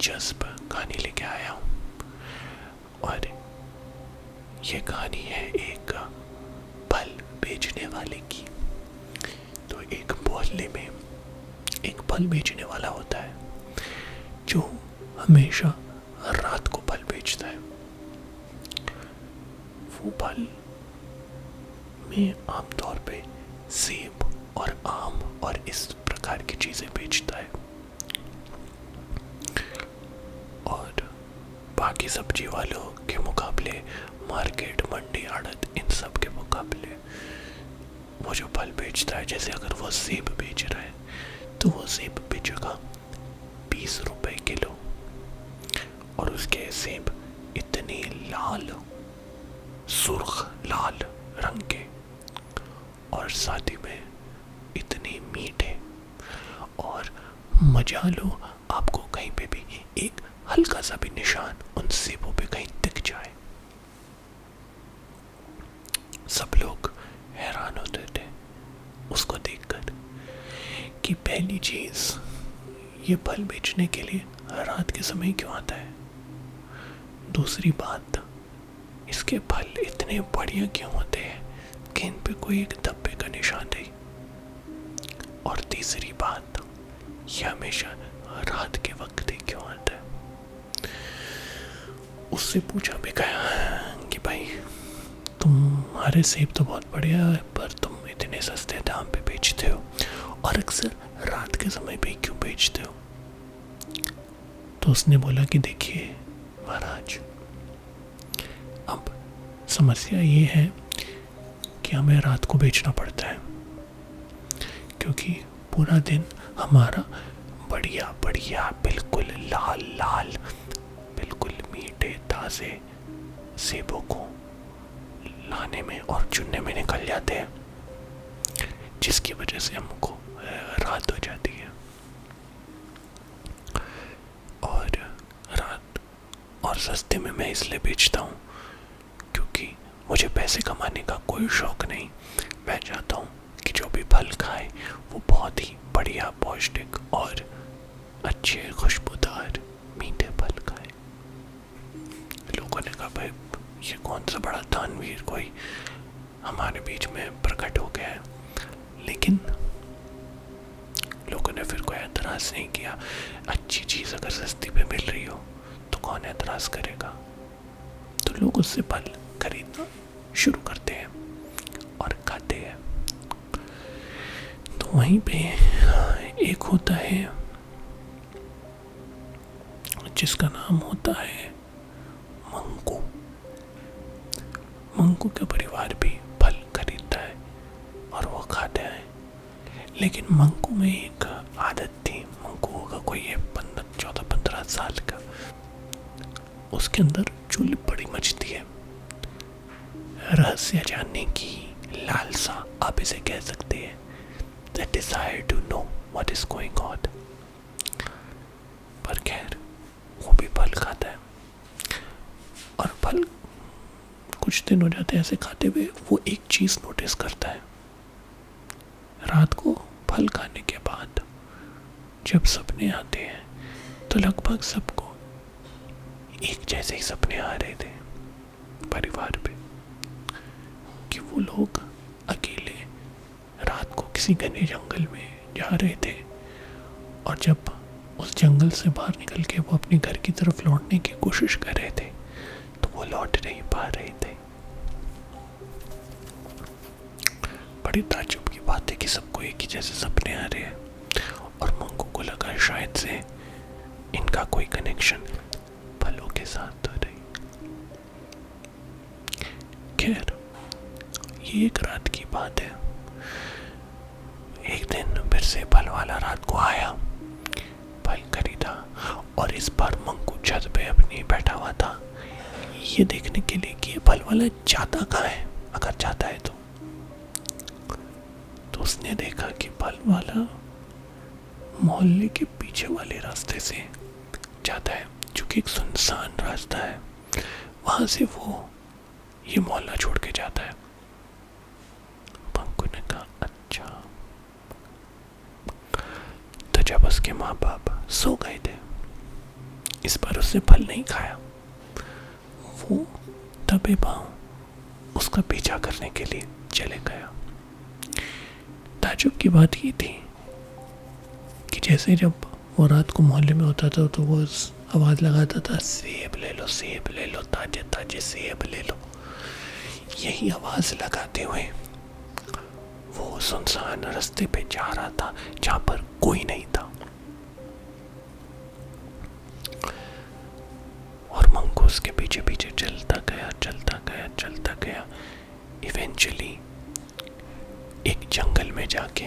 दिलचस्प कहानी लेके आया हूँ। और ये कहानी है एक फल बेचने वाले की। तो एक मोहल्ले में एक फल बेचने वाला होता है जो हमेशा रात को फल बेचता है। वो फल में आमतौर पे सेब और आम और इस प्रकार की चीजें बेचता है। और बाकी सब्जी वालों के मुकाबले, मार्केट, मंडी, आड़त, इन सब के मुकाबले वो जो फल बेचता है, जैसे अगर वो सेब बेच रहा है तो वो सेब बेचेगा 20 रुपए किलो। और उसके सेब इतने लाल, सुर्ख लाल रंग के, और साथ ही में इतने मीठे। और मजा लो, आपको कहीं पे भी एक हल्का सा भी निशान उन सेबों पे कहीं दिख जाए। सब लोग हैरान होते थे उसको देखकर कि पहली चीज, ये फल बेचने के लिए रात के समय क्यों आता है। दूसरी बात, इसके फल इतने बढ़िया क्यों होते हैं कि इन पे कोई एक धब्बे का निशान नहीं। और तीसरी बात, ये हमेशा रात के वक्त ही क्यों आता है। उससे पूछा भी गया कि भाई तुम्हारे सेब तो बहुत बढ़िया है, पर तुम इतने सस्ते दाम पे बेचते हो और अक्सर रात के समय पे क्यों बेचते हो। तो उसने बोला कि देखिए महाराज, अब समस्या ये है कि हमें रात को बेचना पड़ता है, क्योंकि पूरा दिन हमारा बढ़िया बढ़िया बिल्कुल लाल लाल, बिल्कुल मीठे ताज़े सेबों को लाने में और चुनने में निकल जाते हैं, जिसकी वजह से हमको रात हो जाती है। और रात और सस्ते में मैं इसलिए बेचता हूँ क्योंकि मुझे पैसे कमाने का कोई शौक नहीं। मैं चाहता हूँ कि जो भी फल खाए वो बहुत ही बढ़िया, पौष्टिक और अच्छे खुशबूदार मीठे फल खाए। लोगों ने कहा भाई ये कौन सा बड़ा दानवीर कोई हमारे बीच में प्रकट हो गया है। लेकिन लोगों ने फिर कोई एतराज नहीं किया। अच्छी चीज अगर सस्ती पे मिल रही हो तो कौन एतराज करेगा। तो लोग उससे फल खरीदना शुरू करते हैं और खाते हैं। तो वहीं पे एक होता है जिसका नाम होता है मंकू। मंकू का परिवार भी फल खरीदता है और वो खाते हैं। लेकिन मंकू में एक आदत थी। मंकू होगा कोई 14-15 साल का। उसके अंदर चुल बड़ी मचती है, रहस्य जानने की लालसा आप इसे कह सकते हैं। The desire to know what is going on। पर खैर वो भी फल खाता है और फल कुछ दिन हो जाते हैं ऐसे खाते हुए। वो एक चीज नोटिस करता है, रात को फल खाने के बाद जब सपने आते हैं तो लगभग सबको एक जैसे ही सपने आ रहे थे परिवार पे, कि वो लोग अकेले रात को किसी घने जंगल में जा रहे थे और जब उस जंगल से बाहर निकल के वो अपने घर की तरफ लौटने की कोशिश कर रहे थे तो वो लौट नहीं पा रहे थे। बड़ी ताज्जुब की बात है कि सबको एक ही जैसे सपने आ रहे हैं और मंकू को लगा शायद से इनका कोई कनेक्शन फलों के साथ तो नहीं। खैर ये एक रात की बात है। एक दिन फिर से फल वाला रात को आया, फल खरीदा और इस बार मंकू छत पे अपनी बैठा हुआ था ये देखने के लिए कि ये फल वाला जाता कहाँ है, अगर जाता है तो उसने देखा कि फल वाला मोहल्ले के पीछे वाले रास्ते से जाता है, जो कि एक सुनसान रास्ता है। वहां से वो ये मोहल्ला छोड़ के जाता है। मंकू ने कहा अच्छा। तो जब उसके माँ बाप सो गए थे इस बार उसने फल नहीं खाया। वो दबे पांव उसका पीछा करने के लिए चले गया। ताज्जुब की बात ये थी कि जैसे जब वो रात को मोहल्ले में होता था तो वो आवाज़ लगाता था, सेब ले लो, ताजे ताजे सेब ले लो। यही आवाज़ लगाते हुए वो सुनसान रास्ते पे जा रहा था जहाँ पर कोई नहीं था। और मंगू उसके पीछे पीछे चलता गया। इवेंचुअली एक जंगल में जाके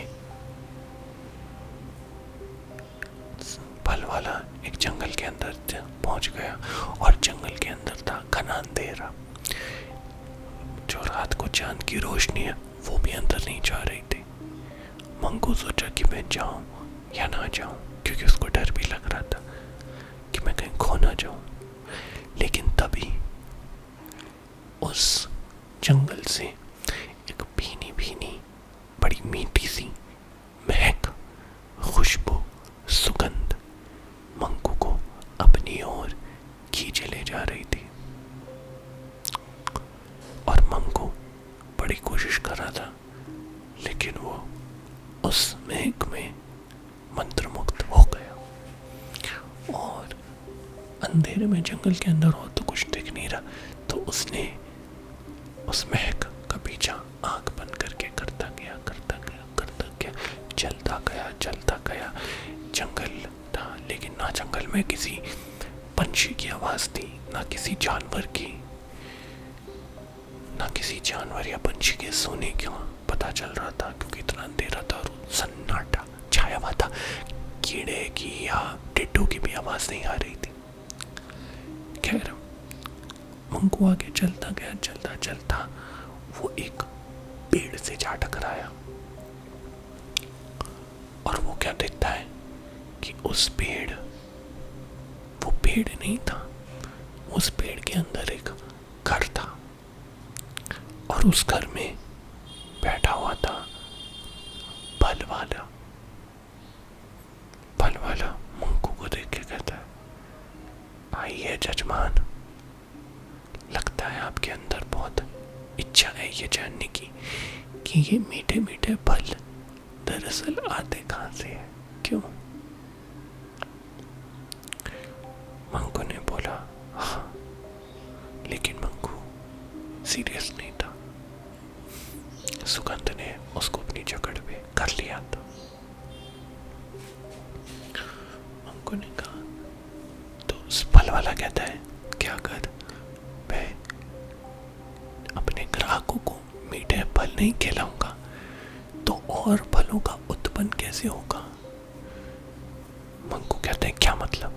फल वाला एक जंगल के अंदर पहुंच गया और जंगल के अंदर था घना अंधेरा। जो रात को चांद की रोशनी है वो भी अंदर नहीं जा रही थी। मंगू सोचा कि मैं जाऊं या ना जाऊं, क्योंकि उसको डर भी लग रहा था कि मैं कहीं खो ना जाऊं। लेकिन तभी उस जंगल से एक भीनी भीनी बड़ी मीठी सी महक, खुशबू, सुगंध मंगू को अपनी ओर खींचे ले जा रही थी। और मंगू बड़ी कोशिश कर रहा था, लेकिन वो उस महक में मंत्रमुग्ध हो गया। और अंधेरे में जंगल के अंदर हो तो कुछ दिख नहीं रहा, तो उसने उस महक का पीछा आंख बंद करके करता गया। चलता गया। जंगल था, लेकिन ना जंगल में किसी पंछी की आवाज थी, ना किसी जानवर या पंछी के सोने का पता चल रहा था, क्योंकि इतना अंधेरा था और सन्नाटा छाया हुआ था। कीड़े की या टिड्डों की भी आवाज नहीं आ रही थी। खैर, मंगू आगे चलता गया। वो एक पेड़ से जा टकराया और वो क्या देखता है कि वो पेड़ नहीं था, उस पेड़ के अंदर एक घर था और उस घर में बैठा हुआ था फल वाला मंगू को देख के कहता है, आइए जजमान, लगता है आपके अंदर बहुत इच्छा है ये जानने की कि ये मीठे मीठे फल दरअसल आते कहाँ से है, क्यों? मंगू ने बोला, हाँ, लेकिन मंगू सीरियस नहीं था। सुगंध ने उसको अपनी जकड़ में कर लिया था। मंगू ने कहा, तो उस फल वाला कहता है, क्या कर, मैं अपने ग्राहकों को मीठे फल नहीं खिलाऊंगा तो और फलों का उत्पन्न कैसे होगा? मंगू कहते हैं, क्या मतलब?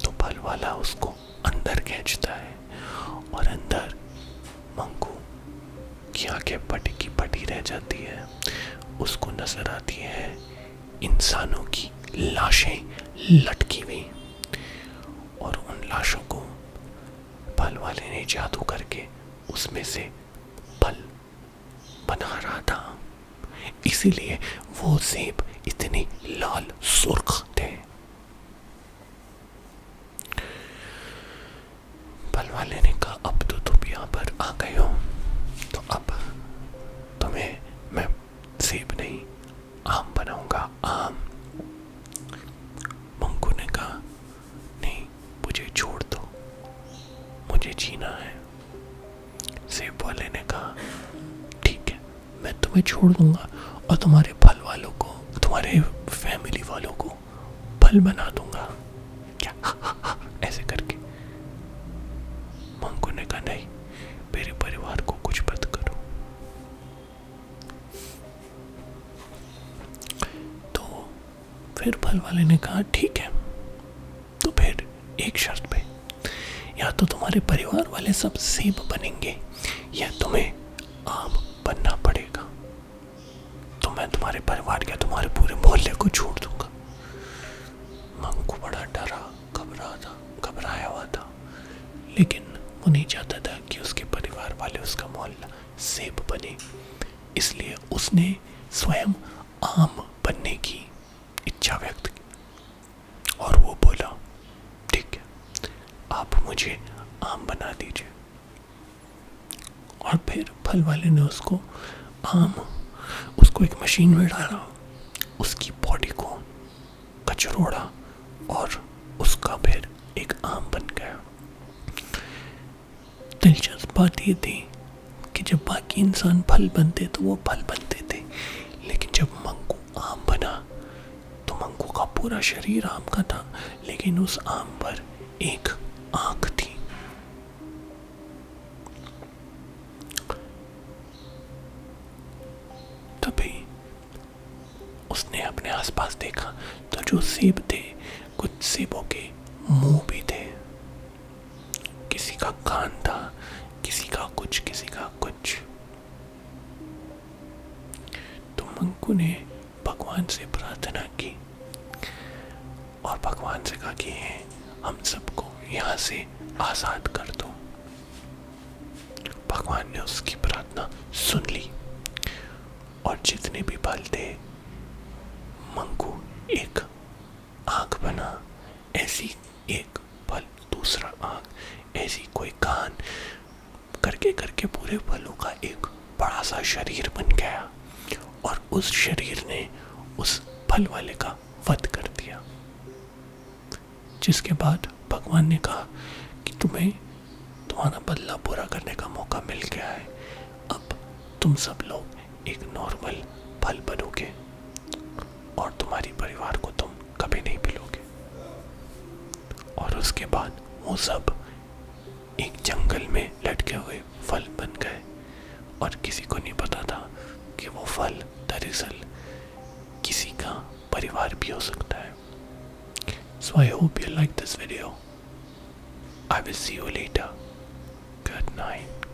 तो फल वाला उसको अंदर खींचता है और अंदर मंगू की आंखें पटी रह जाती है। उसको नजर आती है इंसानों की लाशें लटकी हुई, और उन लाशों को फल वाले ने जादू करके उसमें से फल बना रहा था, इसीलिए वो सेब इतने लाल सुर्ख थे। फल वाले ने कहा, अब तो तुम यहाँ पर आ गए हो, तो अब तुम्हें मैं सेब नहीं आम बनाऊंगा, आम। मंगू ने कहा, नहीं, मुझे छोड़ दो, मुझे जीना है। सेब वाले ने कहा, ठीक है, मैं तुम्हें छोड़ दूंगा और तुम्हारे फल वालों को, तुम्हारे फैमिली वालों को फल बना दूंगा, क्या? ऐसे करके मंगू ने कहा, नहीं, मेरे परिवार को कुछ मत करो। तो फिर फल वाले ने कहा, ठीक है, तो फिर एक शर्त पे, या तो तुम्हारे परिवार वाले सब सेब बनेंगे या तुम्हें आम बनना पड़ेगा। तो मैं तुम्हारे परिवार या तुम्हारे पूरे मोहल्ले को छोड़ दूंगा। मंगू बड़ा डरा, घबराया हुआ था, लेकिन वो नहीं चाहता था कि उसके परिवार वाले, उसका मोहल्ला सेब बने, इसलिए उसने स्वयं आम बनने की इच्छा व्यक्त की और वो बोला, ठीक है, मुझे आम बना दीजिए। और फिर फल वाले ने उसको एक मशीन में डाला, उसकी बॉडी को कचरोड़ा और उसका फिर एक आम बन गया। दिलचस्प बात ये थी कि जब बाकी इंसान फल बनते तो वो फल बनते थे, लेकिन जब मंगू आम बना तो मंगू का पूरा शरीर आम का था, लेकिन उस आम पर एक आंख थी। तभी उसने अपने आसपास देखा तो जो सेब थे, कुछ सेबों के मुंह भी थे, किसी का कान था, किसी का कुछ, किसी का कुछ। तो मंगू ने भगवान से प्रार्थना की और भगवान से कहा कि हम सबको यहाँ से आजाद कर दो। भगवान ने उसकी प्रार्थना सुन ली और जितने भी फल थे, मंगू एक आंख बना, ऐसी एक फल, दूसरा आंख, ऐसी कोई कान, करके करके पूरे फलों का एक बड़ा सा शरीर बन गया और उस शरीर ने उस फल वाले का वध कर दिया। जिसके बाद भगवान ने कहा कि तुम्हें तुम्हारा बदला पूरा करने का मौका मिल गया है, अब तुम सब लोग एक नॉर्मल फल बनोगे और तुम्हारी परिवार को तुम कभी नहीं भूलोगे। और उसके बाद वो सब एक जंगल में लटके हुए फल बन गए और किसी को नहीं पता था कि वो फल दरअसल किसी का परिवार भी हो सकता है। So I hope you like this video. I will see you later. Good night.